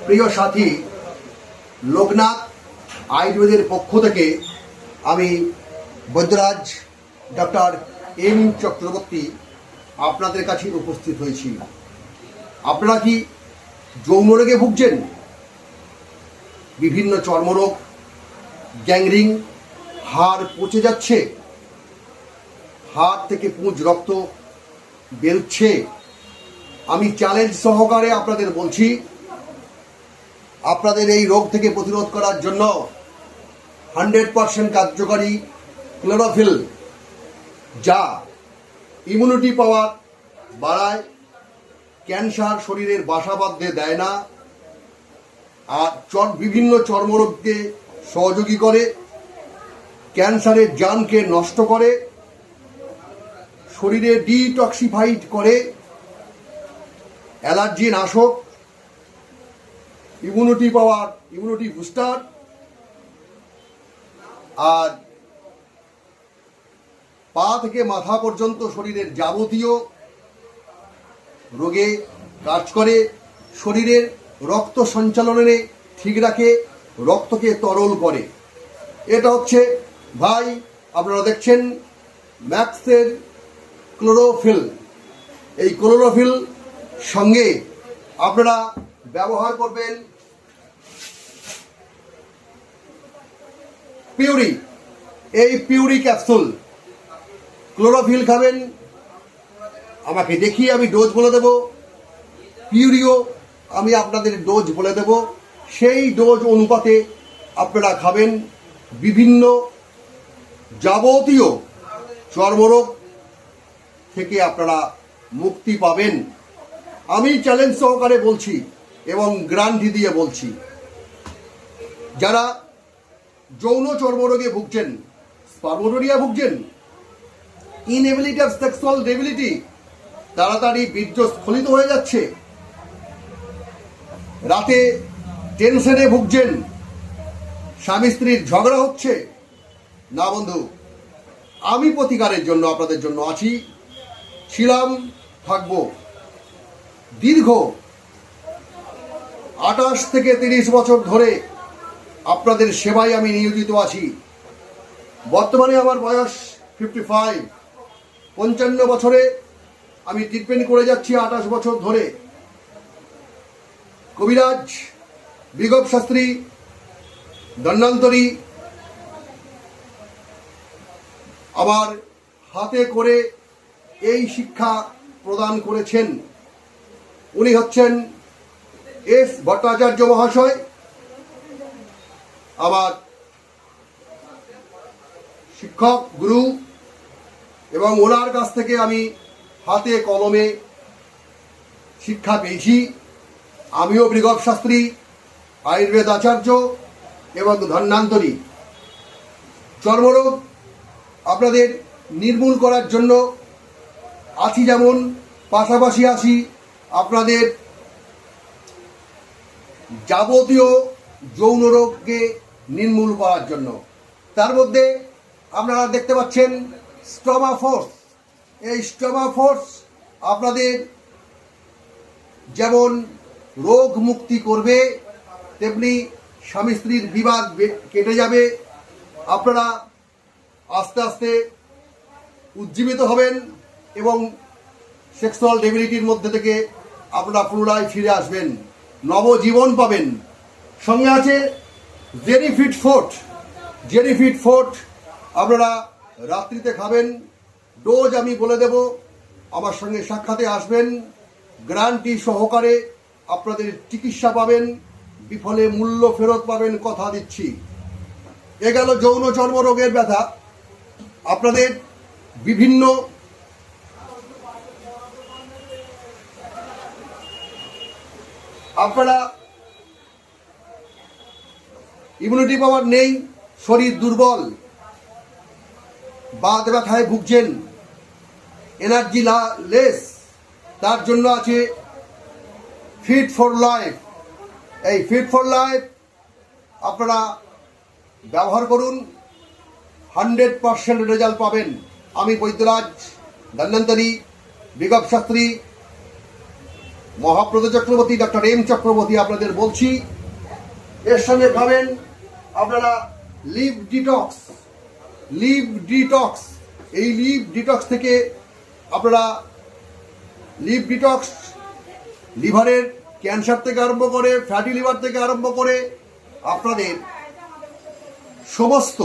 প্রিয় সাথী, লোকনাথ আয়ুর্বেদের পক্ষ থেকে আমি বৈদ্যরাজ ডক্টর এম চক্রবর্তী আপনাদের কাছে উপস্থিত হয়েছি। আপনারা কি যৌন রোগে ভুগছেন? বিভিন্ন চর্মরোগ, গ্যাংরিং, হাড় পচে যাচ্ছে, হাড় থেকে পুঁজ রক্ত বেরোচ্ছে? আমি চ্যালেঞ্জ সহকারে আপনাদের বলছি, আপনাদের এই রোগ থেকে প্রতিরোধ করার জন্য 100% কার্যকারী ক্লোরোফিল, যা ইমিউনিটি পাওয়ার বাড়ায়, ক্যান্সার শরীরের বাসা বাঁধতে দেয় না, আর বিভিন্ন চর্মরোগকে সহযোগী করে, ক্যান্সারের জানকে নষ্ট করে, শরীরে ডিটক্সিফাইড করে, অ্যালার্জি নাশক, ইমিউনিটি পাওয়ার, ইমিউনিটি বুস্টার, আর পা থেকে মাথা পর্যন্ত শরীরের যাবতীয় রোগে কাজ করে, শরীরের রক্ত সঞ্চালনে ঠিক রাখে, রক্তকে তরল করে। এটা হচ্ছে ভাই, আপনারা দেখছেন ম্যাক্সের ক্লোরোফিল। এই ক্লোরোফিল সঙ্গে আপনারা ব্যবহার করবেন পিউরি। এই পিউরি ক্যাপসুল, ক্লোরোফিল খাবেন, আমাকে দেখিয়ে আমি ডোজ বলে দেব, পিউরিও আমি আপনাদের ডোজ বলে দেব, সেই ডোজ অনুপাতে আপনারা খাবেন। বিভিন্ন যাবতীয় চর্মরোগ থেকে আপনারা মুক্তি পাবেন। আমি চ্যালেঞ্জ সহকারে বলছি এবং গ্যারান্টি দিয়ে বলছি, যারা যৌন চর্মরোগে ভুগছেন, স্পার্মোটোরিয়া ভুগছেন, ইনএবিলিটি অফ সেক্সুয়াল ডেবিলিটি, তাড়াতাড়ি বীর্য স্খলিত হয়ে যাচ্ছে, রাতে টেনশনে ভুগছেন, স্বামী স্ত্রীর ঝগড়া হচ্ছে, না বন্ধু, আমি প্রতিকারের জন্য আপনাদের জন্য আছি, ছিলাম, থাকবো। দীর্ঘ 28 থেকে 30 বছর ধরে আপনাদের সেবায় আমি নিয়োজিত আছি। বর্তমানে আমার বয়স 55, 55 বছরে আমি ট্রিটমেন্ট করে যাচ্ছি 28 বছর ধরে। কবিরাজ, বিগপ শাস্ত্রী, দণ্ডান্তরী আমার হাতে করে এই শিক্ষা প্রদান করেছেন। উনি হচ্ছেন এস ভট্টাচার্য মহাশয়, আমার শিক্ষক, গুরু, এবং ওনার কাছ থেকে আমি হাতে কলমে শিক্ষা পেয়েছি। আমিও মৃগব শাস্ত্রী, আয়ুর্বেদ আচার্য এবং ধন্যান্তরী। চর্মরোগ আপনাদের নির্মূল করার জন্য আছি, যেমন পাশাপাশি আছি আপনাদের যাবতীয় যৌন রোগকে নির্মূল করার জন্য। তার মধ্যে আপনারা দেখতে পাচ্ছেন স্ট্রমা ফোর্স। এই স্ট্রমা ফোর্স আপনাদের যেমন রোগ মুক্তি করবে, তেমনি স্বামী স্ত্রীর বিবাদ কেটে যাবে। আপনারা আস্তে আস্তে উজ্জীবিত হবেন এবং সেক্সুয়াল ডেবিলিটির মধ্যে থেকে আপনারা পুনরায় ফিরে আসবেন, নবজীবন পাবেন। সঙ্গে আছে জেরিফিট ফোর্ট। জেরিফিট ফোর্ট আপনারা রাত্রিতে খাবেন, ডোজ আমি বলে দেব, আমার সঙ্গে সাক্ষাতে আসবেন, গ্যারান্টি সহকারে আপনাদের চিকিৎসা পাবেন, বিফলে মূল্য ফেরত পাবেন, কথা দিচ্ছি। এ গেল যৌন চর্মরোগের ব্যথা। আপনাদের বিভিন্ন আপনারা ইমিউনিটি পাওয়ার নেই, শরীর দুর্বল, বাত ব্যথায় ভুগছেন, এনার্জি লেস, তার জন্য আছে ফিট ফর লাইফ। এই ফিট ফর লাইফ আপনারা ব্যবহার করুন, 100% রেজাল্ট পাবেন। আমি বৈদ্যরাজ, ধন্বন্তরী, বিগপ শাস্ত্রী, মহাব্রত চক্রবর্তী, ডক্টর এম চক্রবর্তী আপনাদের বলছি। এর সঙ্গে খাবেন আপনারা লিভ ডিটক্স। এই লিভ ডিটক্স থেকে আপনারা লিভ ডিটক্স লিভারের ক্যান্সার থেকে আরম্ভ করে, ফ্যাটি লিভার থেকে আরম্ভ করে আপনাদের সমস্ত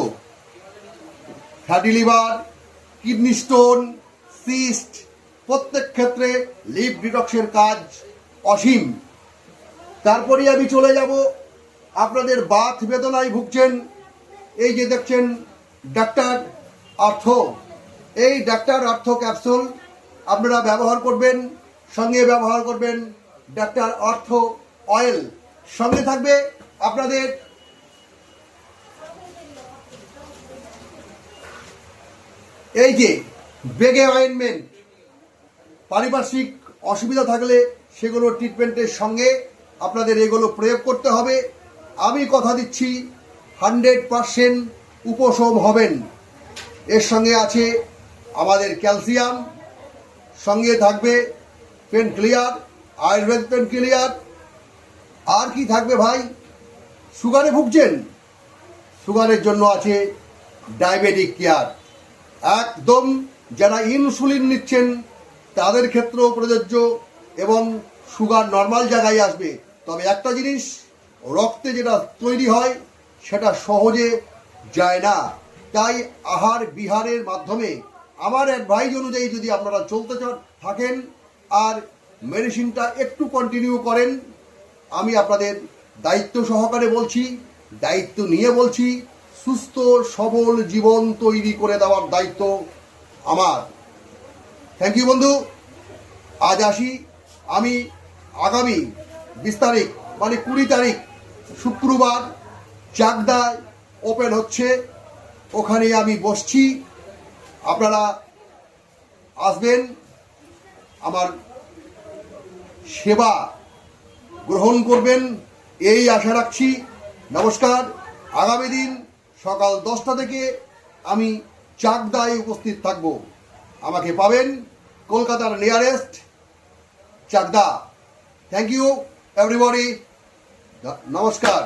fatty liver, kidney stone, cyst, প্রত্যেক ক্ষেত্রে লিভ ডিটক্সের কাজ অসীম। তারপরে আমি চলে যাব, আপনাদের বাত বেদনায় ভুগছেন, এই যে দেখছেন ডাক্তার আর্থ, এই ডাক্তার আর্থ ক্যাপসুল আপনারা ব্যবহার করবেন। সঙ্গে ব্যবহার করবেন ডাক্তার আর্থ অয়েল। সঙ্গে থাকবে আপনাদের এই যে বেগে অয়েনমেন্ট। পারিপার্শ্বিক অসুবিধা থাকলে সেগুলো ট্রিটমেন্টের সঙ্গে আপনাদের এগুলো প্রয়োগ করতে হবে। আমি কথা দিচ্ছি 100% উপশম হবেন। এর সঙ্গে আছে আমাদের ক্যালসিয়াম, সঙ্গে থাকবে pain clear, Ayurveda pain clear. আর কি থাকবে ভাই? সুগারে ভুগছেন, সুগারের জন্য আছে ডায়াবেটিক কেয়ার। একদম যারা ইনসুলিন নিচ্ছেন তাদের ক্ষেত্রেও প্রযোজ্য, এবং সুগার নর্মাল জায়গায় আসবে। তবে একটা জিনিস, রক্তে যেটা তৈরি হয় সেটা সহজে যায় না। তাই আহার বিহারের মাধ্যমে আমার অ্যাডভাইস অনুযায়ী যদি আপনারা চলতে থাকেন আর মেডিসিনটা একটু কন্টিনিউ করেন, আমি আপনাদের দায়িত্ব সহকারে বলছি, দায়িত্ব নিয়ে বলছি, সুস্থ সবল জীবন তৈরি করে দেওয়ার দায়িত্ব আমার। থ্যাংক ইউ বন্ধু। আজ আসি। আমি আগামী 20 তারিখ মানে 20 তারিখ শুক্রবার চাকদায় ওপেন হচ্ছে, ওখানে আমি বসছি। আপনারা আসবেন, আমার সেবা গ্রহণ করবেন, এই আশা রাখছি। নমস্কার। আগামী দিন সকাল 10টা থেকে আমি চাকদায় উপস্থিত থাকব। আমাকে পাবেন কলকাতার nearest Chakdah. Thank you everybody. নমস্কার।